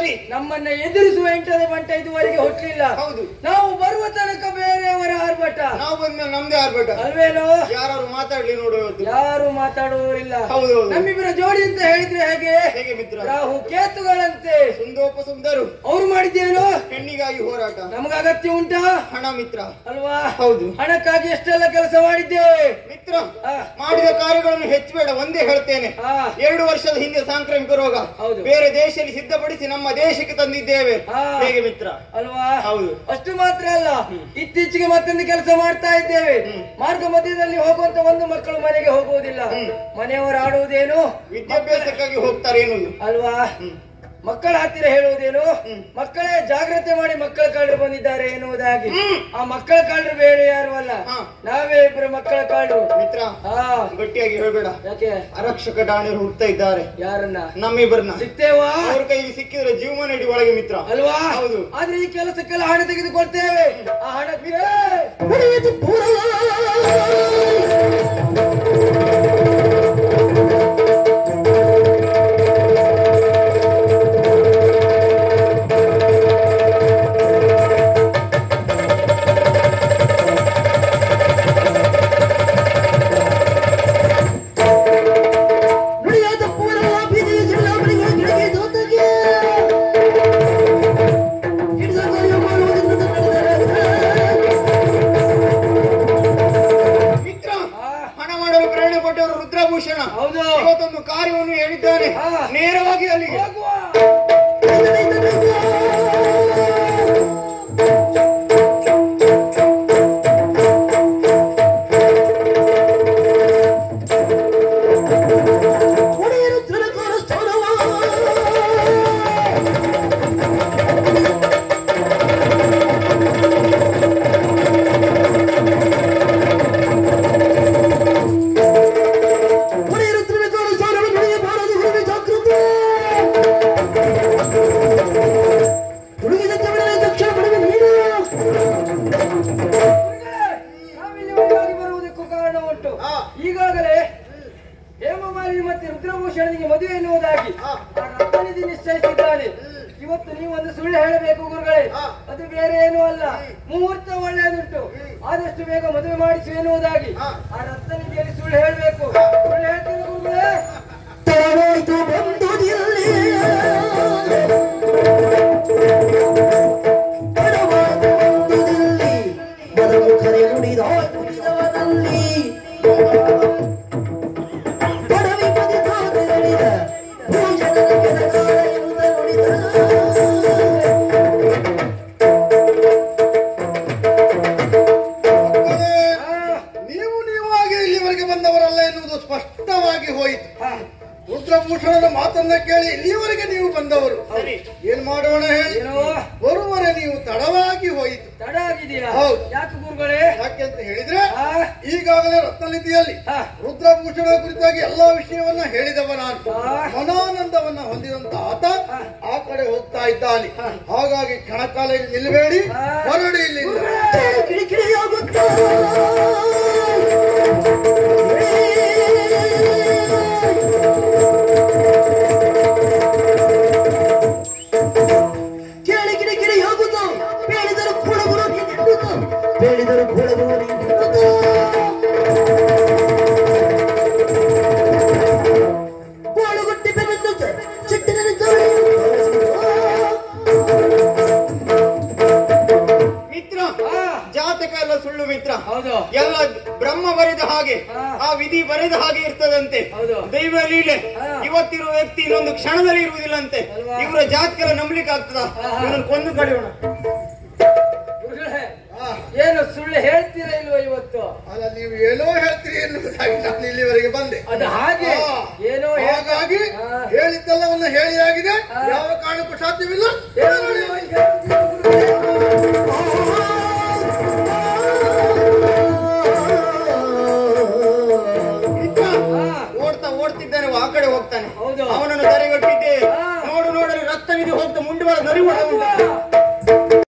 ಸರಿ, ನಮ್ಮನ್ನ ಎದುರಿಸುವ ಎಂಟನೇ ಬಂಟ ಇದುವರೆಗೆ ಹುಟ್ಟಲಿಲ್ಲ. ಹೌದು, ನಾವು ಬರುವ ತನಕ ಬೇರೆಯವರ ಆರ್ಭಟ, ನಾವು ಬಂದ ನಮ್ದೇ ಆರ್ಭಟ ಅಲ್ವೇನೋ? ಯಾರು ಮಾತಾಡ್ಲಿ ನೋಡು, ಯಾರು ಮಾತಾಡುವವರಿಲ್ಲ. ಹೌದು, ನಮ್ಮಿಬ್ಬರ ಜೋಡಿ ಅಂತ ಹೇಳಿದ್ರೆ ಹೇಗೆ? ಹೇಗೆ ಮಿತ್ರ? ರಾಹು ಕೇತುಗಳಂತೆ ಸುಂದೋಪ ಸುಂದರು. ಅವ್ರು ಮಾಡಿದ್ದೇನು? ಹೆಣ್ಣಿಗಾಗಿ ಹೋರಾಟ. ನಮಗ ಅಗತ್ಯ ಉಂಟಾ? ಹಣ ಮಿತ್ರ, ಅಲ್ವಾ? ಹೌದು. ಹಣಕ್ಕಾಗಿ ಎಷ್ಟೆಲ್ಲ ಕೆಲಸ ಮಾಡಿದ್ದೇವೆ ಮಿತ್ರ. ಮಾಡಿದ ಕಾರ್ಯಗಳನ್ನು ಹೆಚ್ಚಬೇಡ, ಒಂದೇ ಹೇಳ್ತೇನೆ. 2 ವರ್ಷದ ಹಿಂದೆ ಸಾಂಕ್ರಾಮಿಕ ರೋಗ ಬೇರೆ ದೇಶದಲ್ಲಿ ಸಿದ್ಧಪಡಿಸಿ ನಮ್ಮ ದೇಶಕ್ಕೆ ತಂದಿದ್ದೇವೆ. ಹೇಗೆ ಮಿತ್ರ? ಅಲ್ವಾ? ಹೌದು. ಅಷ್ಟು ಮಾತ್ರ ಅಲ್ಲ, ಇತ್ತೀಚೆಗೆ ಮತ್ತೊಂದು ಕೆಲಸ ಮಾಡ್ತಾ ಇದ್ದೇವೆ. ಮಾರ್ಗ ಮಧ್ಯದಲ್ಲಿ ಹೋಗುವಂತ ಒಂದು ಮಕ್ಕಳು ಮನೆಗೆ ಹೋಗುವುದಿಲ್ಲ. ಮನೆಯವರು ಆಡುವುದೇನು? ವಿದ್ಯಾಭ್ಯಾಸಕ್ಕಾಗಿ ಹೋಗ್ತಾರೆ ಎನ್ನುವುದು ಅಲ್ವಾ? ಮಕ್ಕಳ ಹತ್ತಿರ ಹೇಳುವುದೇನು? ಮಕ್ಕಳೇ ಜಾಗ್ರತೆ ಮಾಡಿ ಮಕ್ಕಳ ಕಳ್ಳರು ಬಂದಿದ್ದಾರೆ ಎನ್ನುವುದಾಗಿ. ಆ ಮಕ್ಕಳ ಕಳ್ಳರು ಬೇರೆ ಯಾರು ಅಲ್ಲ, ನಾವೇ ಇಬ್ಬರು ಮಕ್ಕಳ ಕಳ್ಳರು. ಮಿತ್ರ, ಗಟ್ಟಿಯಾಗಿ ಹೇಳ್ಬೇಡ. ಯಾಕೆ? ಆರಕ್ಷಕ ಠಾಣೆಯವರು ಹುಡ್ತಾ ಇದ್ದಾರೆ. ಯಾರನ್ನ? ನಮ್ಮಿಬ್ಬರನ್ನ. ಸಿಗ್ತೇವಾ? ಅವ್ರ ಕೈಗೆ ಸಿಕ್ಕಿದ್ರೆ ಜೀವನ ಇಡಿ ಒಳಗೆ ಮಿತ್ರ, ಅಲ್ವಾ? ಹೌದು. ಆದ್ರೆ ಈ ಕೆಲಸಕ್ಕೆಲ್ಲ ಹಣ ತೆಗೆದುಕೊಳ್ತೇವೆ. ಆ ಹಣಕ್ಕೆ ರುದ್ರಭೂಷಣ ಇವತ್ತೊಂದು ಕಾರ್ಯವನ್ನು ಹೇಳಿದ್ದಾನೆ. ನೇರವಾಗಿ ಅಲ್ಲಿಗೆ ಈಗಾಗಲೇ ಹೇಮಮಾಲಿನಿ ಮತ್ತೆ ರುದ್ರಭೂಷಣನಿಗೆ ಮದುವೆ ಎನ್ನುವುದಾಗಿ ರತ್ನನಿಧಿ ನಿಶ್ಚಯಿಸಿದ್ದಾನೆ. ಇವತ್ತು ನೀವು ಒಂದು ಸುಳ್ಳು ಹೇಳಬೇಕು ಗುರುಗಳೇ, ಅದು ಬೇರೆ ಏನೂ ಅಲ್ಲ. ಮುಹೂರ್ತ ಒಳ್ಳೆಯದುಂಟು, ಆದಷ್ಟು ಬೇಗ ಮದುವೆ ಮಾಡಿಸಿ ಎನ್ನುವುದಾಗಿ ಆ ರತ್ನನಿಧಿಯಲ್ಲಿ ಸುಳ್ಳು ಹೇಳಬೇಕು. ಸುಳ್ಳು ಹೇಳ್ತೇನೆ ಗುರುಗಳೇ. ರುದ್ರಭೂಷಣನ ಮಾತನ್ನ ಕೇಳಿ ಇಲ್ಲಿಯವರೆಗೆ ನೀವು ಬಂದವರು. ಏನ್ ಮಾಡೋಣ ಹೇಳಿ? ಬರುವರೆ ನೀವು ತಡವಾಗಿ ಹೋಯಿತು. ತಡ ಆಗಿದೆಯಾ? ಯಾಕೆ ಗುರುಗಳೇ? ಯಾಕೆ ಅಂತ ಹೇಳಿದ್ರೆ ಈಗಾಗಲೇ ರತ್ನನಿಧಿಯಲ್ಲಿ ರುದ್ರಭೂಷಣ ಕುರಿತಾಗಿ ಎಲ್ಲಾ ವಿಷಯವನ್ನ ಹೇಳಿದವ ನಾನು. ಮನಾನಂದವನ್ನ ಹೊಂದಿದಂತ ಆತ ಆ ಕಡೆ ಹೋಗ್ತಾ ಇದ್ದಾನೆ. ಹಾಗಾಗಿ ಕ್ಷಣಕಾಲ ನಿಲ್ಲಬೇಡಿ, ಹೊರಡಿ ಇಲ್ಲಿ. ಎಲ್ಲ ಬ್ರಹ್ಮ ಬರೆದ ಹಾಗೆ, ಆ ವಿಧಿ ಬರೆದ ಹಾಗೆ ಇರ್ತದಂತೆ. ದೈವ ಲೀಲೆ. ಇವತ್ತಿರುವ ವ್ಯಕ್ತಿ ಇನ್ನೊಂದು ಕ್ಷಣದಲ್ಲಿ ಇರುವುದಿಲ್ಲಂತೆ. ಇವರ ಜಾತಿಗೆಲ್ಲ ನಂಬಲಿಕ್ಕೆ ಆಗ್ತದ? ಇವರನ್ನು ಕೊಂದು ಕಡಿಯೋಣ. ಏನು ಸುಳ್ಳು ಹೇಳ್ತೀರಾ ಇಲ್ವಾ ಇವತ್ತು? ಅಲ್ಲ, ನೀವು ಏನೋ ಹೇಳ್ತೀರಿ ಎನ್ನುವುದಾಗಿ ನಾನು ಇಲ್ಲಿವರೆಗೆ ಬಂದೆ. ಅದು ಹಾಗೆ ಏನೋ ಹಾಗಾಗಿ ಹೇಳಿದ್ದೆಲ್ಲವನ್ನ ಹೇಳಿ ಆಗಿದೆ. ಯಾವ ಕಾರಣಕ್ಕೂ ಸಾಧ್ಯವಿಲ್ಲ. ಓಡ್ತಿದ್ದಾನೆ, ಆ ಕಡೆ ಹೋಗ್ತಾನೆ. ಅವನನ್ನು ತಡೆಗಟ್ಟಿದ್ದೆ. ನೋಡು ನೋಡಲು ರಕ್ತವಿದೆ ಹೋಗ್ತಾ ಮುಂದೆ ನರಿವ